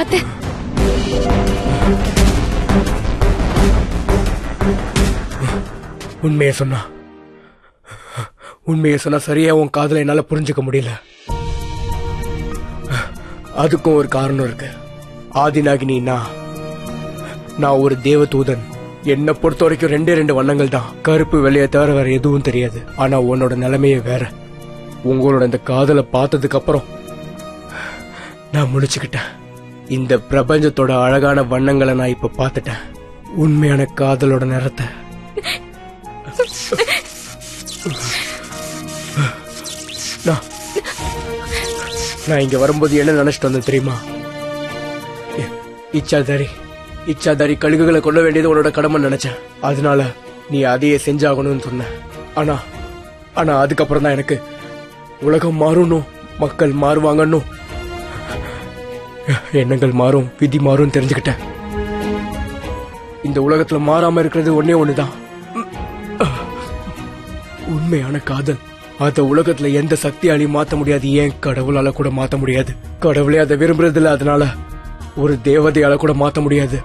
பார்த்தேன். உண்மையை சொன்னா சரியா உன் காதலை என்னால புரிஞ்சுக்க முடியல. அதுக்கும் ஒரு காரணம் இருக்கு. ஆதிநாகினி, நான் ஒரு தேவ தூதன். என்னை பொறுத்த வரைக்கும் 2 வண்ணங்கள் தான், கருப்பு வெள்ளைய தவிர வேற எதுவும் தெரியாது. ஆனா உன்னோட நிலைமையே வேற. உங்களோட இந்த காதலை பார்த்ததுக்கு அப்புறம் நான் முடிச்சுக்கிட்டேன். இந்த பிரபஞ்சத்தோட அழகான வண்ணங்களை நான் இப்ப பார்த்துட்டேன். உண்மையான காதலோட நிறத்தை. நான் இங்க வரும்போது என்ன நினைச்சிட்டு வந்தேன் தெரியுமா? இச்சாதாரி கழுகுகளை கொள்ள வேண்டியது உன்னோட கடமை நினைச்சேன். அதனால நீ அதையே செஞ்சாகணும்னு சொன்ன. ஆனா அதுக்கப்புறம் தான் எனக்கு உலகம் மாறணும், மக்கள் மாறுவாங்கன்னு, எண்ணங்கள் மாறும், விதி மாறும் தெரிஞ்சுக்கிட்டேன். இந்த உலகத்துல மாறாம இருக்கிறது ஒன்னே ஒண்ணுதான், உண்மையான காதல். அத உலகத்துல எந்த சக்தியாலையும் மாத்த முடியாது. ஏன் கடவுளால கூட மாத்த முடியாது. கடவுளே அதை விரும்புறது இல்ல. அதனால ஒரு தேவதையால கூட மாத்த முடியாது.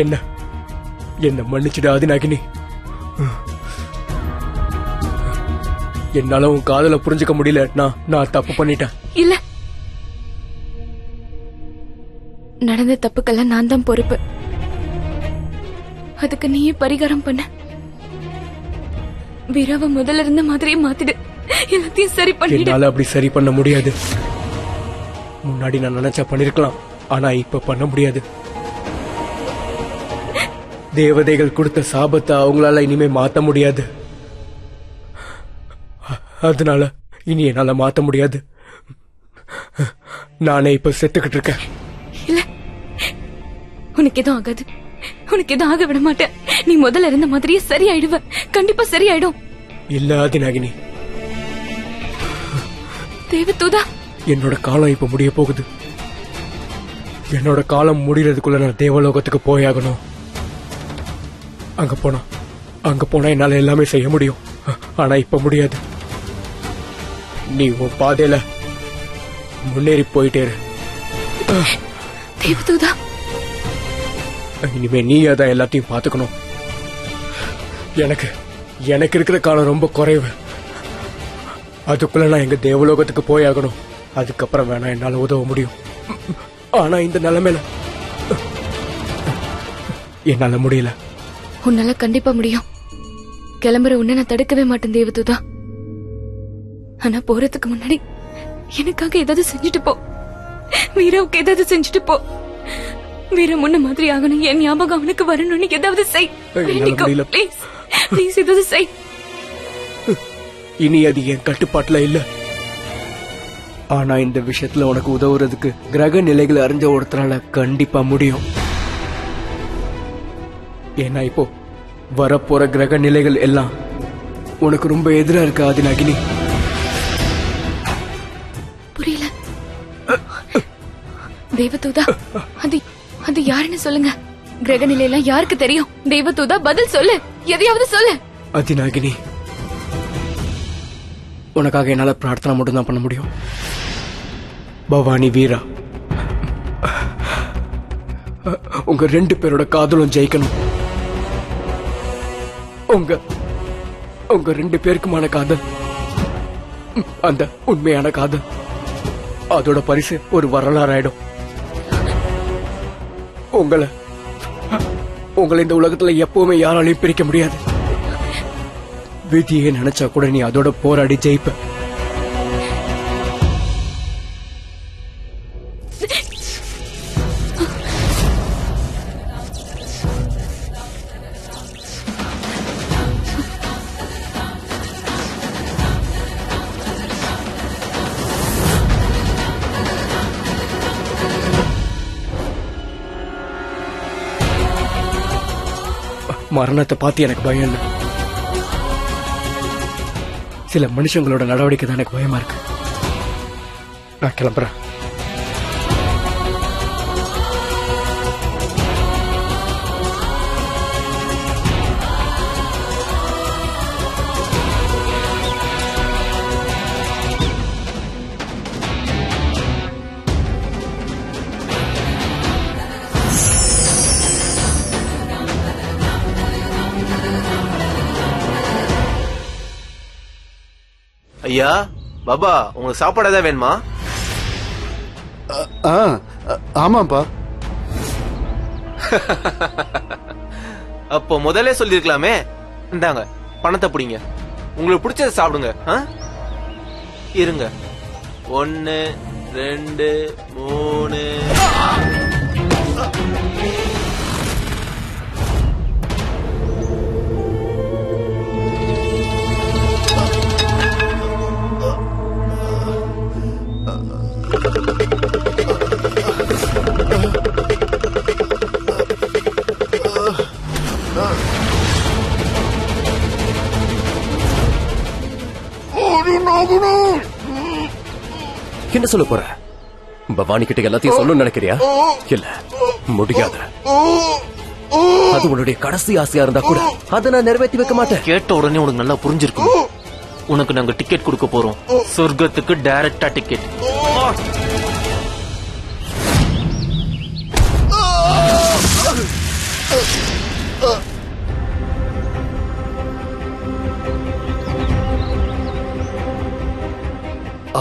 என்ன மன்னிச்சிடு ஆதிநாகினி. என்னால உன் காதல புரிஞ்சுக்க முடியல. நான் தப்பு பண்ணிட்டேன். இல்ல, நடந்த தப்புக்கெல்லாம் நான் தான் பொறுப்பு. அதுக்கு நீயே பரிகாரம் பண்ண. வீராவை முதல்ல இருந்த மாதிரியே மாத்திடு. எல்லாத்தையும் சரி பண்ணிடு. என்னால அப்படி சரி பண்ண முடியாது. முன்னாடி நான் நினைச்சா பண்ணிருக்கலாம், ஆனா இப்ப பண்ண முடியாது. தேவதைகள் கொடுத்த சாபத்தை அவங்களால இனிமே மாத்த முடியாது. அதனால இனி என்னால மாத்த முடியாது. நானே இப்ப செத்துக்கிட்டு இருக்கேன். இல்ல, உனக்கு எதுவும் ஆகாது. உனக்கு எதுவும் ஆக விட மாட்டேன். நீ முதல்ல இருந்த மாதிரியே சரியாயிடுவ. கண்டிப்பா சரியாயிடும். இல்ல ஆதிநாகினி, தேவதூதா, என்னோட காலம் இப்ப முடிய போகுது. என்னோட காலம் முடியறதுக்குள்ள நான் தேவலோகத்துக்கு போயாகணும். அங்க போனா என்னால எல்லாமே செய்ய முடியும். ஆனா இப்ப முடியாது. நீ உன் பாதையில முன்னேறி போயிட்டே இரு. தேவதூதா, இனிமே நீ அதான் எல்லாத்தையும் பாத்துக்கணும். எனக்கு இருக்கிற காலம் ரொம்ப குறைவு. அதுக்குள்ள நான் எங்க தேவலோகத்துக்கு போயாகணும். அதுக்கப்புறம் வேணா என்னால உதவ முடியும். ஆனா இந்த நிலைமையில என்னால முடியல. உன்னால கண்டிப்பா முடியும். கிளம்புற உன்னை நான் தடுக்கவே மாட்டேன் தேவதூதா. ஆனா போறதுக்கு முன்னாடி எனக்காக ஏதாவது செஞ்சுட்டு போ. வீராவுக்கு ஏதாவது செஞ்சுட்டு போ. வீர முன்ன மாதிரி ஆகணும். என் ஞாபகம் அவனுக்கு வரணும்னு ஏதாவது செய். ப்ளீஸ் ஏதாவது செய். இனி அது என் கட்டுப்பாட்டுல இல்ல. ஆனா இந்த விஷயத்துல உனக்கு உதவுறதுக்கு கிரக நிலைகளை அறிஞ்ச ஒருத்தரால கண்டிப்பா முடியும். ஏன்னா இப்போ வரப்போற கிரக நிலைகள் எல்லாம் உனக்கு ரொம்ப எதிரா இருக்கு ஆதிநாகினி. புரியல தேவதூதா. அது யாருன்னு சொல்லுங்க. கிரக நிலையெல்லாம் யாருக்கு தெரியும்? தேவதூதா, பதில் சொல்லு. எதையாவது சொல்லு. ஆதிநாகினி, உனக்காக என்னால பிரார்த்தனை மட்டும் தான் பண்ண முடியும். பவானி, வீரா, உங்க 2 பேரோட காதலும் ஜெயிக்கணும். உங்க 2 பேருக்குமான காதல், அந்த உண்மையான காதல், அதோட பரிசு ஒரு வரலாறு ஆயிடும். உங்களை இந்த உலகத்துல எப்பவுமே யாராலையும் பிரிக்க முடியாது. விதியை நினைச்சா கூட நீ அதோட போராடி ஜெயிப்ப. மரணத்தை பார்த்து எனக்கு பயம் இல்லை. சில மனுஷங்களோட நடவடிக்கை தான் எனக்கு பயமா இருக்கு. நான் கிளம்புறேன். ஐயா பாபா, உங்களுக்கு சாப்பாடு ஏதாவது வேணுமா? ஆமாப்பா. அப்போ முதல்ல சொல்லிருக்கலாமே. இந்தாங்க பணத்தை பிடிங்க, உங்களுக்கு பிடிச்சத சாப்பிடுங்க. இருங்க. 1 2 3. என்ன சொல்ல போற? பவானி கிட்ட எல்லாத்தையும் சொல்லணும்னு நினைக்கிறியா? இல்ல, முடியாது. அது உன்னுடைய கடைசி ஆசையா இருந்தா கூட அதை நான் நிறைவேற்றி வைக்க மாட்டேன். கேட்ட உடனே உனக்கு நல்லா புரிஞ்சிருக்கும். உனக்கு நாங்க டிக்கெட் கொடுக்க போறோம், சொர்க்கத்துக்கு டைரக்டா டிக்கெட்.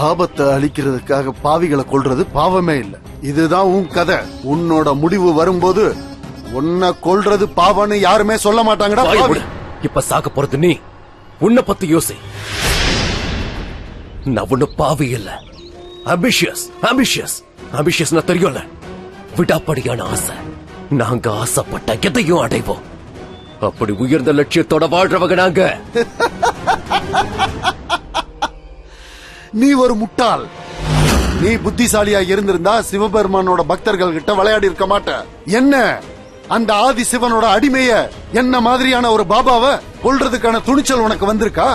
ஆபத்தை அழிக்கிறதுக்காக பாவிகளை கொல்றது பாவமே இல்ல. இதுதான் உன் கதை. உன்னோட முடிவு வரும்போது உன்னை கொல்றது பாவம்னு யாருமே சொல்ல மாட்டாங்கடா. இப்ப சாக போறது நீ. உன்னை பத்தி யோசி. நான் ஒண்ணு பாவி இல்ல, ஆம்பிஷியஸ் தெரியும்ல. விடாப்படியான ஆசை. நாங்க ஆசைப்பட்ட எதையும் அடைவோம். அப்படி உயர்ந்த லட்சியத்தோட வாழ்றவங்க நாங்க. நீ ஒரு முட்டாள். நீ புத்திசாலியா இருந்திருந்தா சிவபெருமானோட பக்தர்கள் கிட்ட விளையாடி இருக்க மாட்ட. என்ன அந்த ஆதி சிவனோட அடிமைய, என்ன மாதிரியான ஒரு பாபாவை கொல்றதுக்கான துணிச்சல் உனக்கு வந்திருக்கா?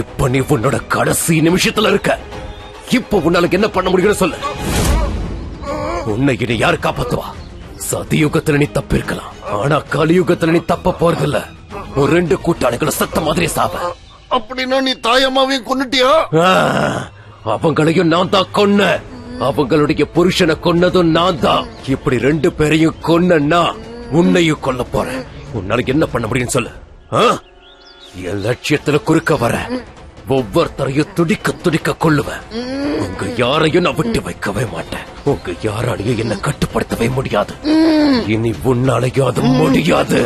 இப்ப நீ உன்னோட கடைசி நிமிஷத்துல இருக்க. இப்ப உன்னால என்ன பண்ண முடியும்னு சொல்லு. உன்னை இனி யாரு காப்பாத்துவா? சதியுகத்துல நீ தப்பு இருக்கலாம், ஆனா கலியுகத்துல நீ தப்ப போறதில்ல. ஒரு 2 கூட்டாளிகளும் சத்த மாதிரி சாவ. அப்படின்னா நீ தாயம்மாவையும் கொன்னுட்டியா? அவங்களையும் நான் தான் கொன்ன. அவங்களுடைய புருஷனை கொன்னதும் நான் தான். இப்படி 2 பேரையும் கொன்னா உன்னையும் கொல்ல போறேன். உன்னால என்ன பண்ண முடியும்னு சொல்லு. என் லட்சியத்துல குறுக்க வர ஒவ்வொருத்தரையும் துடிக்க துடிக்க கொள்ளுவேன். உங்க யாரையும் நான் விட்டு வைக்கவே மாட்டேன். உங்க யாராலையும் என்ன கட்டுப்படுத்தவே முடியாது. இனி உன்னாலையும் அது முடியாது.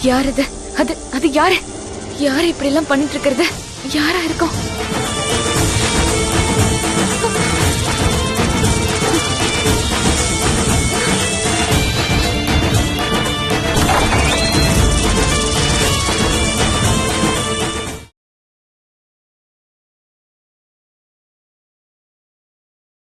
யார் அது? அது யாரு? யாரு இப்படி எல்லாம் பண்ணிட்டு இருக்கிறது? யாரா இருக்கும்?